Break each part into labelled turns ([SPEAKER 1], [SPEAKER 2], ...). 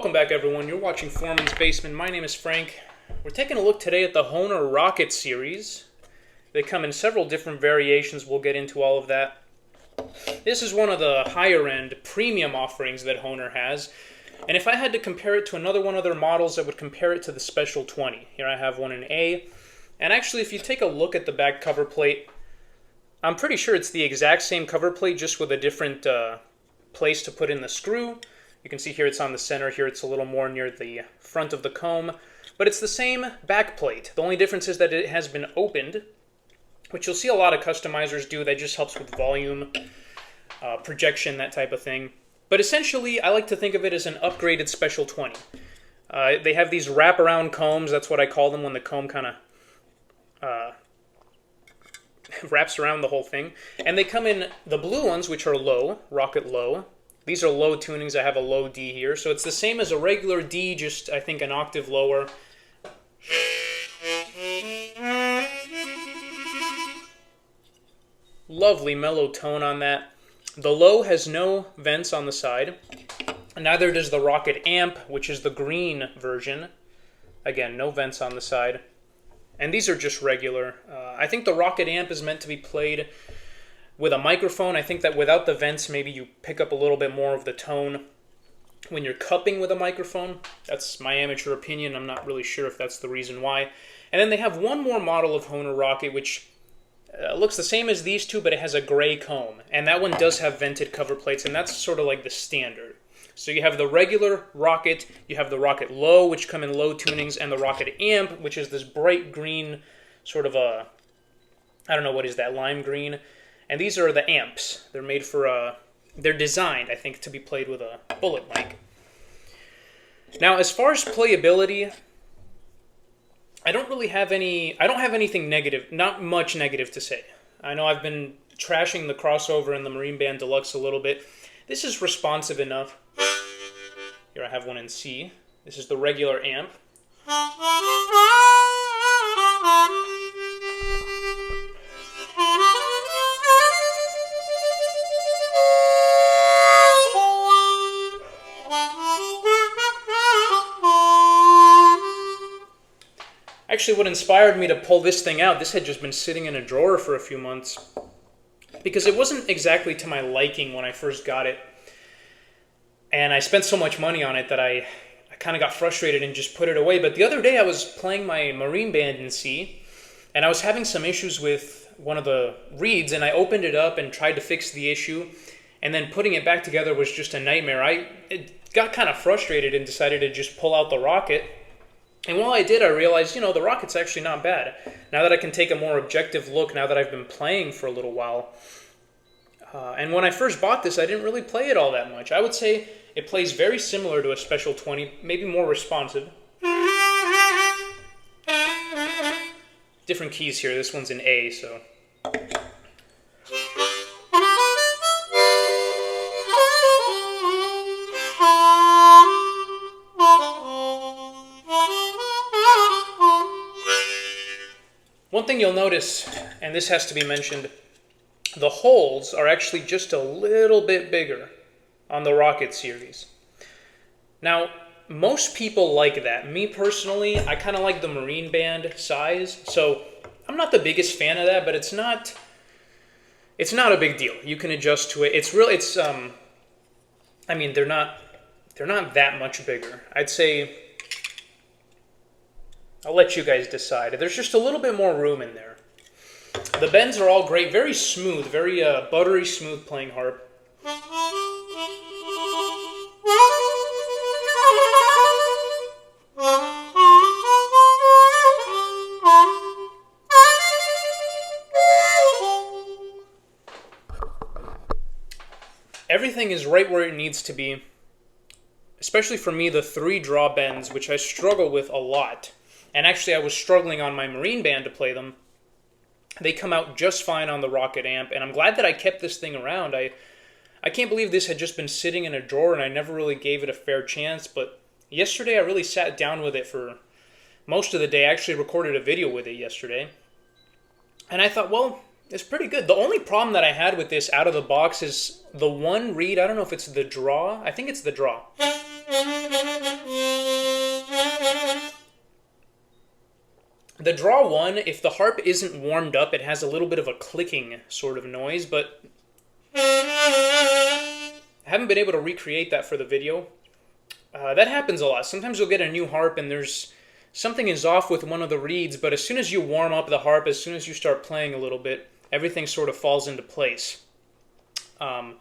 [SPEAKER 1] Welcome back, everyone. You're watching Foreman's Basement. My name is Frank. We're taking a look today at the Hohner Rocket series. They come in several different variations. We'll get into all of that. This is one of the higher-end premium offerings that Hohner has. And if I had to compare it to another one of their models, I would compare it to the Special 20. Here I have one in A. And actually, if you take a look at the back cover plate, I'm pretty sure it's the exact same cover plate, just with a different place to put in the screw. You can see here it's on the center, here it's a little more near the front of the comb. But it's the same back plate. The only difference is that it has been opened, which you'll see a lot of customizers do. That just helps with volume, projection, that type of thing. But essentially, I like to think of it as an upgraded Special 20. They have these wraparound combs, that's what I call them, when the comb kind of wraps around the whole thing. And they come in the blue ones, which are low, Rocket Low. These are low tunings. I have a low D here. So it's the same as a regular D, just I think an octave lower. Lovely mellow tone on that. The low has no vents on the side. Neither does the Rocket Amp, which is the green version. Again, no vents on the side. And these are just regular. I think the Rocket Amp is meant to be played with a microphone. I think that without the vents, maybe you pick up a little bit more of the tone when you're cupping with a microphone. That's my amateur opinion. I'm not really sure if that's the reason why. And then they have one more model of Hohner Rocket, which looks the same as these two, but it has a gray comb. And that one does have vented cover plates, and that's sort of like the standard. So you have the regular Rocket, you have the Rocket Low, which come in low tunings, and the Rocket Amp, which is this bright green, sort of a, I don't know, what is that, lime green? And these are the amps. They're made for, they're designed, I think, to be played with a bullet mic. Now, as far as playability, I don't have anything negative, not much negative to say. I know I've been trashing the crossover and the Marine Band Deluxe a little bit. This is responsive enough. Here I have one in C. This is the regular amp. Actually, what inspired me to pull this thing out, this had just been sitting in a drawer for a few months, because it wasn't exactly to my liking when I first got it. And I spent so much money on it that I kind of got frustrated and just put it away. But the other day I was playing my Marine Band in C, and I was having some issues with one of the reeds, and I opened it up and tried to fix the issue, and then putting it back together was just a nightmare. I got kind of frustrated and decided to just pull out the Rocket. And while I did, I realized, the Rocket's actually not bad. Now that I can take a more objective look, now that I've been playing for a little while. And when I first bought this, I didn't really play it all that much. I would say it plays very similar to a Special 20, maybe more responsive. Different keys here. This one's in A, so... One thing you'll notice, and this has to be mentioned, the holes are actually just a little bit bigger on the Rocket series. Now, most people like that. Me personally, I kind of like the Marine Band size, so I'm not the biggest fan of that, but it's not a big deal. You can adjust to it. I mean, they're not that much bigger. I'd say, I'll let you guys decide. There's just a little bit more room in there. The bends are all great, very smooth, very buttery smooth playing harp. Everything is right where it needs to be, especially for me, the 3 draw bends, which I struggle with a lot. And actually, I was struggling on my Marine Band to play them. They come out just fine on the Rocket Amp, and I'm glad that I kept this thing around. I can't believe this had just been sitting in a drawer, and I never really gave it a fair chance, but yesterday I really sat down with it for most of the day. I actually recorded a video with it yesterday. And I thought, well, it's pretty good. The only problem that I had with this out of the box is the one reed. I don't know if it's the draw. I think it's the draw. The draw one, if the harp isn't warmed up, it has a little bit of a clicking sort of noise, but I haven't been able to recreate that for the video. That happens a lot. Sometimes you'll get a new harp and there's something is off with one of the reeds, but as soon as you warm up the harp, as soon as you start playing a little bit, everything sort of falls into place. Talk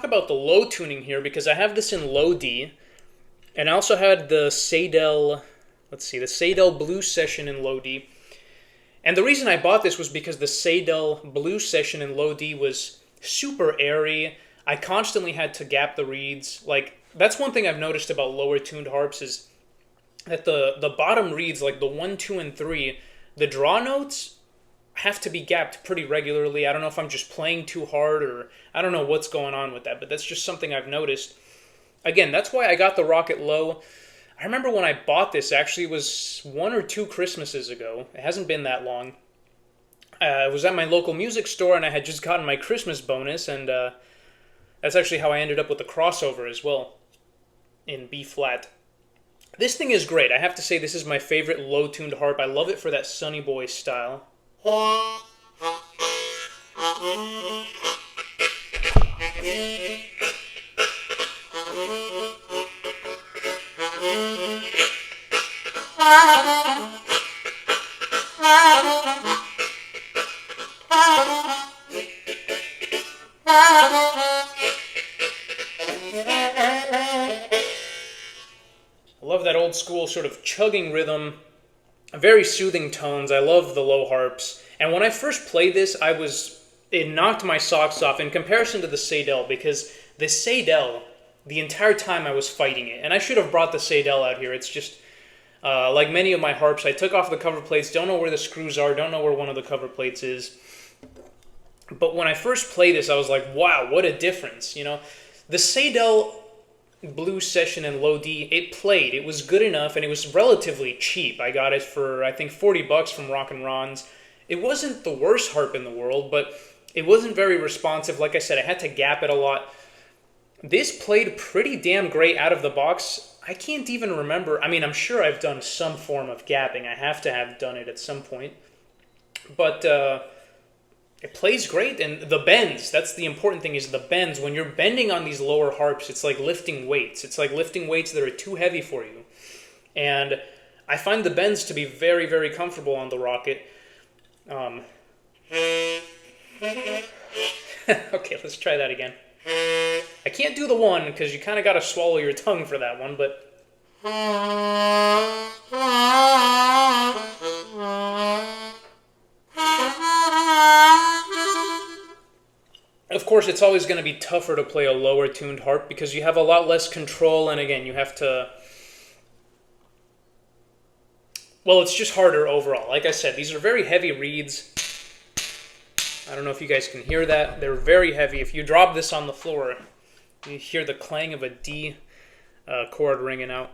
[SPEAKER 1] about the low tuning here, because I have this in low D, and I also had the Seidel, let's see, the Seidel Blues Session in low D. And the reason I bought this was because the Seidel Blues Session in low D was super airy. I constantly had to gap the reeds. Like, that's one thing I've noticed about lower tuned harps is that the bottom reeds, like the 1, 2, and 3, the draw notes have to be gapped pretty regularly. I don't know if I'm just playing too hard or I don't know what's going on with that, but that's just something I've noticed. Again, that's why I got the Rocket Low. I remember when I bought this, actually it was 1 or 2 Christmases ago. It hasn't been that long. I was at my local music store and I had just gotten my Christmas bonus, and that's actually how I ended up with the crossover as well in B flat. This thing is great. I have to say this is my favorite low-tuned harp. I love it for that Sonny Boy style. I love that old school sort of chugging rhythm, very soothing tones. I love the low harps. And when I first played this, it knocked my socks off in comparison to the Seidel, because the Seidel, the entire time I was fighting it. And I should have brought the Seidel out here. It's just, like many of my harps, I took off the cover plates, don't know where the screws are, don't know where one of the cover plates is. But when I first played this, I was like, wow, what a difference, you know? The Seidel Blues Session in low D, it played. It was good enough, and it was relatively cheap. I got it for, I think, $40 from Rock and Ron's. It wasn't the worst harp in the world, but it wasn't very responsive. Like I said, I had to gap it a lot. This played pretty damn great out of the box. I can't even remember. I mean, I'm sure I've done some form of gapping. I have to have done it at some point. But it plays great, and the bends, that's the important thing, is the bends. When you're bending on these lower harps, it's like lifting weights. It's like lifting weights that are too heavy for you. And I find the bends to be very, very comfortable on the Rocket. Okay, let's try that again. I can't do the one, because you kind of got to swallow your tongue for that one, but... Of course, it's always going to be tougher to play a lower tuned harp because you have a lot less control, and again, you have to... Well, it's just harder overall. Like I said, these are very heavy reeds. I don't know if you guys can hear that. They're very heavy. If you drop this on the floor, you hear the clang of a D chord ringing out.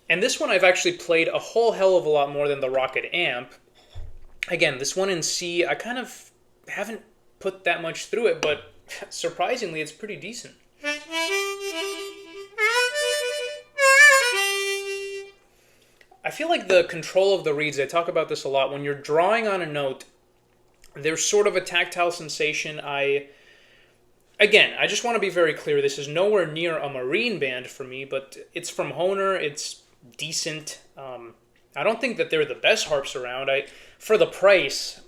[SPEAKER 1] And this one I've actually played a whole hell of a lot more than the Rocket amp. Again, this one in C, I kind of haven't put that much through it, but surprisingly, it's pretty decent. I feel like the control of the reeds, I talk about this a lot, when you're drawing on a note, there's sort of a tactile sensation. Again, I just want to be very clear, this is nowhere near a Marine band for me, but it's from Hohner, it's decent. I don't think that they're the best harps around. For the price,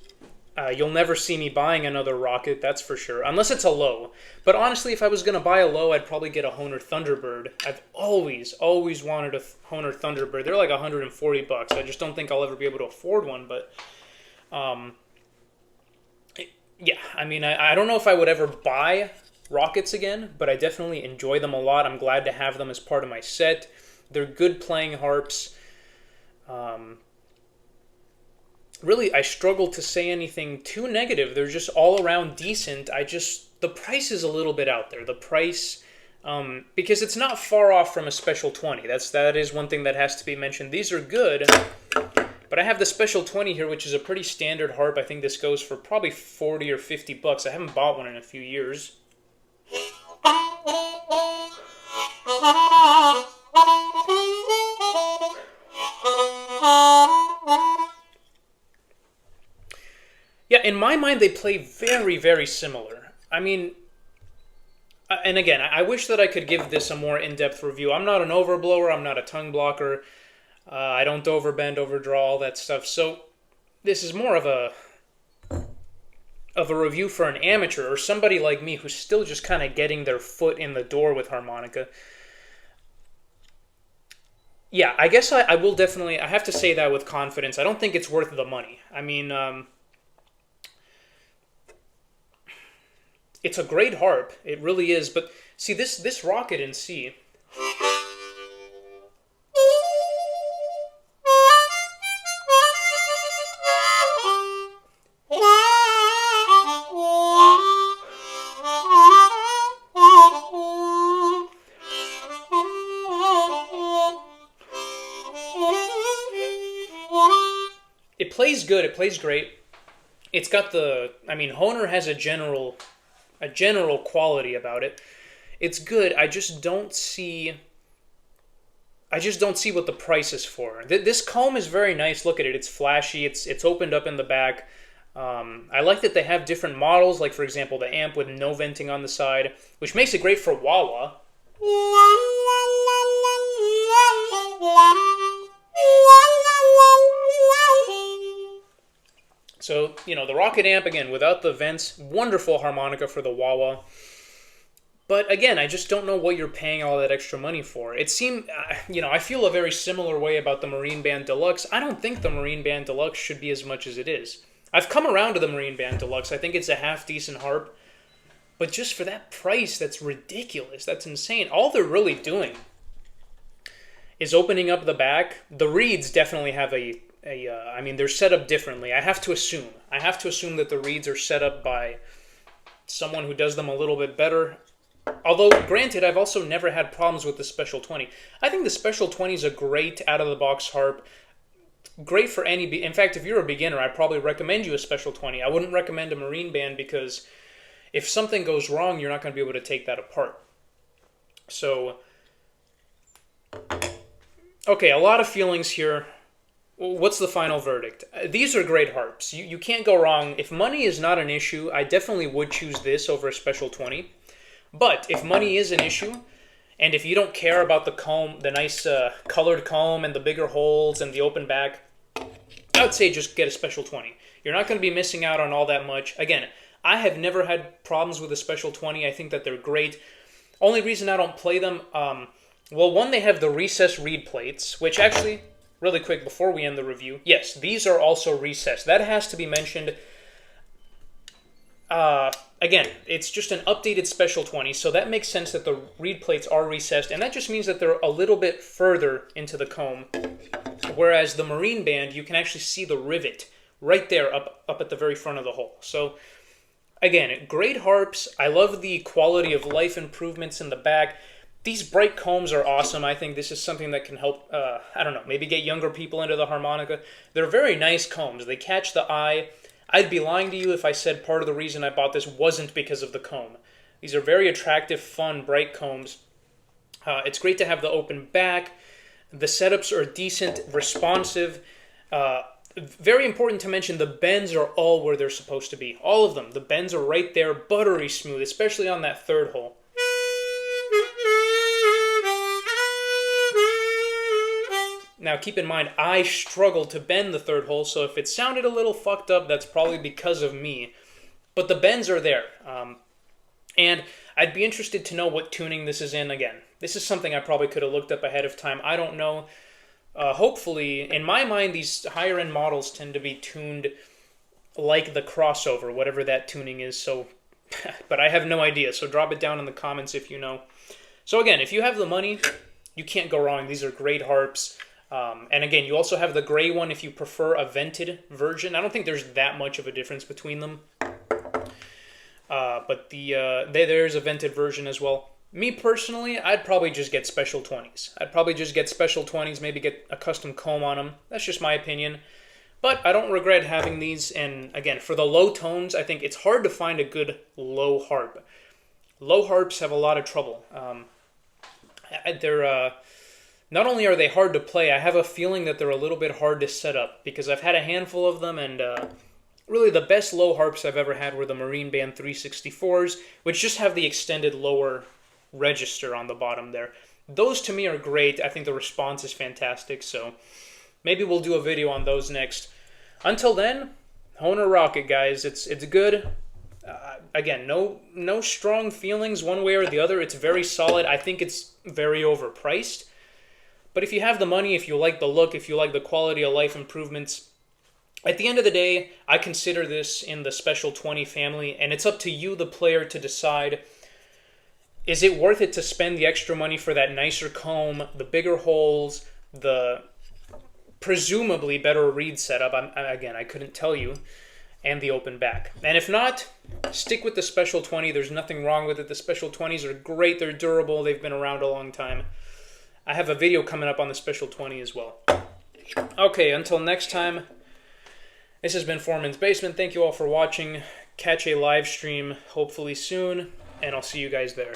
[SPEAKER 1] you'll never see me buying another Rocket, that's for sure, unless it's a low. But honestly, if I was going to buy a low, I'd probably get a Hohner Thunderbird. I've always wanted a Hohner Thunderbird. They're like $140. I just don't think I'll ever be able to afford one, but... yeah, I mean, I don't know if I would ever buy Rockets again, but I definitely enjoy them a lot. I'm glad to have them as part of my set. They're good playing harps. Really, I struggle to say anything too negative. They're just all around decent. The price is a little bit out there. The price, because it's not far off from a Special 20. That is one thing that has to be mentioned. These are good, But I have the Special 20 here, which is a pretty standard harp. I think this goes for probably 40 or 50 bucks. I haven't bought one in a few years. Yeah, in my mind, they play very, very similar. I mean, and again, I wish that I could give this a more in-depth review. I'm not an overblower. I'm not a tongue blocker. I don't overbend, overdraw, all that stuff. So this is more of a review for an amateur or somebody like me who's still just kind of getting their foot in the door with harmonica. Yeah, I guess I will definitely, I have to say that with confidence. I don't think it's worth the money. I mean, it's a great harp. It really is. But see, this Rocket in C, it plays good. It plays great. It's got the, I mean, Hohner has a general quality about it. It's good. I just don't see what the price is for. This comb is very nice. Look at it. It's flashy. It's opened up in the back. I like that they have different models, like for example the amp with no venting on the side, which makes it great for wah-wah. So, you know, the Rocket amp, again, without the vents, wonderful harmonica for the wah-wah. But again, I just don't know what you're paying all that extra money for. It seemed, you know, I feel a very similar way about the Marine Band Deluxe. I don't think the Marine Band Deluxe should be as much as it is. I've come around to the Marine Band Deluxe. I think it's a half-decent harp. But just for that price, that's ridiculous. That's insane. All they're really doing is opening up the back. The reeds definitely have I mean, they're set up differently. I have to assume that the reeds are set up by someone who does them a little bit better. Although, granted, I've also never had problems with the Special 20. I think the Special 20 is a great out-of-the-box harp. Great for any... In fact, if you're a beginner, I'd probably recommend you a Special 20. I wouldn't recommend a Marine Band because if something goes wrong, you're not going to be able to take that apart. So, okay, a lot of feelings here. What's the final verdict? These are great harps. You can't go wrong. If money is not an issue, I definitely would choose this over a Special 20. But if money is an issue, and if you don't care about the comb, the nice colored comb and the bigger holes and the open back, I would say just get a Special 20. You're not going to be missing out on all that much. Again, I have never had problems with a Special 20. I think that they're great. Only reason I don't play them, well, one, they have the recessed reed plates, which actually... Really quick, before we end the review, yes, these are also recessed. That has to be mentioned. Again, it's just an updated Special 20, so that makes sense that the reed plates are recessed, and that just means that they're a little bit further into the comb, whereas the Marine Band, you can actually see the rivet right there up at the very front of the hole. So, again, great harps. I love the quality of life improvements in the back. These bright combs are awesome. I think this is something that can help, I don't know, maybe get younger people into the harmonica. They're very nice combs. They catch the eye. I'd be lying to you if I said part of the reason I bought this wasn't because of the comb. These are very attractive, fun, bright combs. It's great to have the open back. The setups are decent, responsive. Very important to mention, the bends are all where they're supposed to be. All of them. The bends are right there, buttery smooth, especially on that third hole. Now, keep in mind, I struggled to bend the third hole, so if it sounded a little fucked up, that's probably because of me. But the bends are there. And I'd be interested to know what tuning this is in again. This is something I probably could have looked up ahead of time. I don't know. Hopefully, in my mind, these higher-end models tend to be tuned like the crossover, whatever that tuning is. So, but I have no idea, so drop it down in the comments if you know. So again, if you have the money, you can't go wrong. These are great harps. And again, you also have the gray one if you prefer a vented version. I don't think there's that much of a difference between them. But there's a vented version as well. Me personally, I'd probably just get Special 20s. I'd probably just get Special 20s, maybe get a custom comb on them. That's just my opinion. But I don't regret having these, and again, for the low tones, I think it's hard to find a good low harp. Low harps have a lot of trouble. They're not only are they hard to play, I have a feeling that they're a little bit hard to set up, because I've had a handful of them, and really the best low harps I've ever had were the Marine Band 364s, which just have the extended lower register on the bottom there. Those to me are great. I think the response is fantastic, so maybe we'll do a video on those next. Until then, Hohner Rocket, guys. It's good. Again, no strong feelings one way or the other. It's very solid. I think it's very overpriced. But if you have the money, if you like the look, if you like the quality of life improvements, at the end of the day, I consider this in the Special 20 family, and it's up to you, the player, to decide, is it worth it to spend the extra money for that nicer comb, the bigger holes, the presumably better reed setup? Again, I couldn't tell you, and the open back. And if not, stick with the Special 20. There's nothing wrong with it. The Special 20s are great. They're durable. They've been around a long time. I have a video coming up on the Special 20 as well. Okay, until next time, this has been Foreman's Basement. Thank you all for watching. Catch a live stream hopefully soon, and I'll see you guys there.